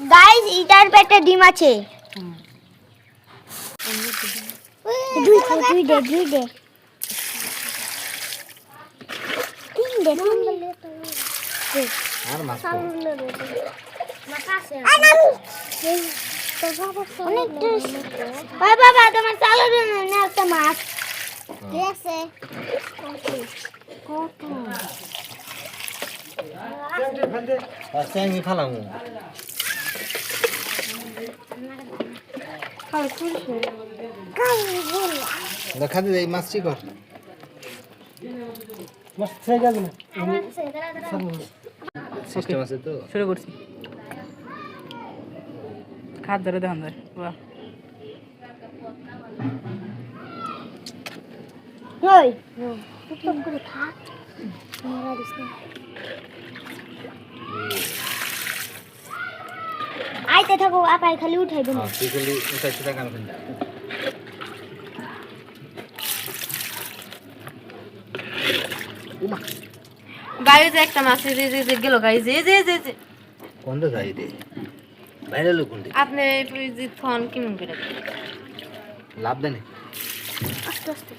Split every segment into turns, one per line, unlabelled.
guys ইটার পেটে ডিম আছে দুই দে তিন দে
আর মাছ তো
অনেক ওই বাবা তোমার চালু না একটা মাছ কি আছে
আর স্যাঙ্গি ফালামু দেখা দে এই মাছ ঠিক কর
মাছ ছেড়ে যাবে না
সিস্টেম আছে তো
শুরু করছি খাত ধরে দেখান যায় বাহ
ওই চুপ করে থাক মারা দিস না আইতে থাকো আপাই খালি উঠাইবো না
তুই খালি উঠাইতে টাকা আমি
গাইজ একটা মাছ যে গেল গাইজ যে
কোনটা যাই রে বাইরে লোক কোনটা
আপনি যে ফোন কেমন করে
লাভ দেনে
আস্তে আস্তে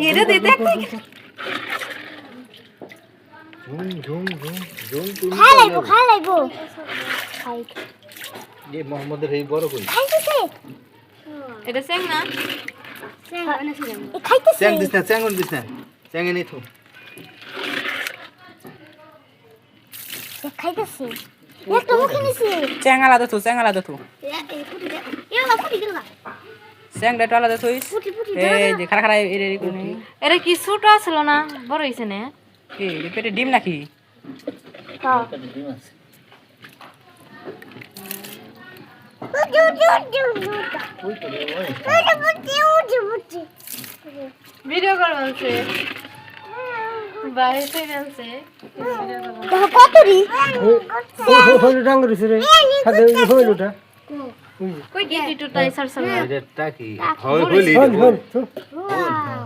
এটা দিতে
ঝুম ঝুম ঝুম ঝুম তুমি
খাইলাইবো খাই
এই মোহাম্মদের এই বড় কই
খাইতেছে
এটা সেং না
খাইতেছে
চ্যাং দিস না চ্যাং দিস না চ্যাং এনে তো
খাইতেছে একটা মুখে নিছে
চ্যাংলা দতো
এই ফুটি দে এলা ফুটি দিল না
চ্যাং ডাটা আলাদা থইস
ফুটি
এই যে খাড়া খাড়া এর করে নি
এটা কি ছোট ছিল না বড় হইছে না
কি পেটে ডিম নাকি
হ্যাঁ
ভিডিও কল বলছে বাইরে থেকে আনছে
কতরি
হইল ডাঙ্গ রইছে রে সাথে হইল ওটা
কই কি একটু টাই সারসাল
এটা কি হইলি
হইল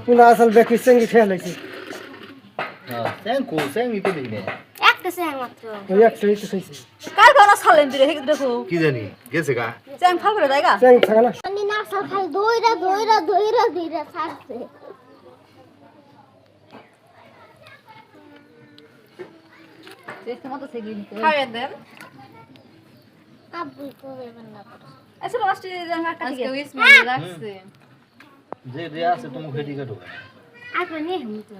পুনা আসল বেকি সঙ্গে খেয়াল হইছে
চ্যাং নিতে দিই না
একটা স্যাং মাত্র
ওই এক সাইড হইছে
কাল কোন সালেন দিরে হেক দেখো
কি জানি গেছে গা
চ্যাং ফাল করে দেয়গা
চ্যাং থাকা না
আমি না সাল খাই দইরা ছাড়ছে
চেষ্টা মতো সেগি নিতে
খাওয়া দেন
আব্বু করে বান্না করে
আসলে লাস্টে জাঙ্গা কাটি
আজকে
গেছে
উইস মানে রাখছে
যে রে আছে তুমি খেটি কাটো
আপনি হুম তো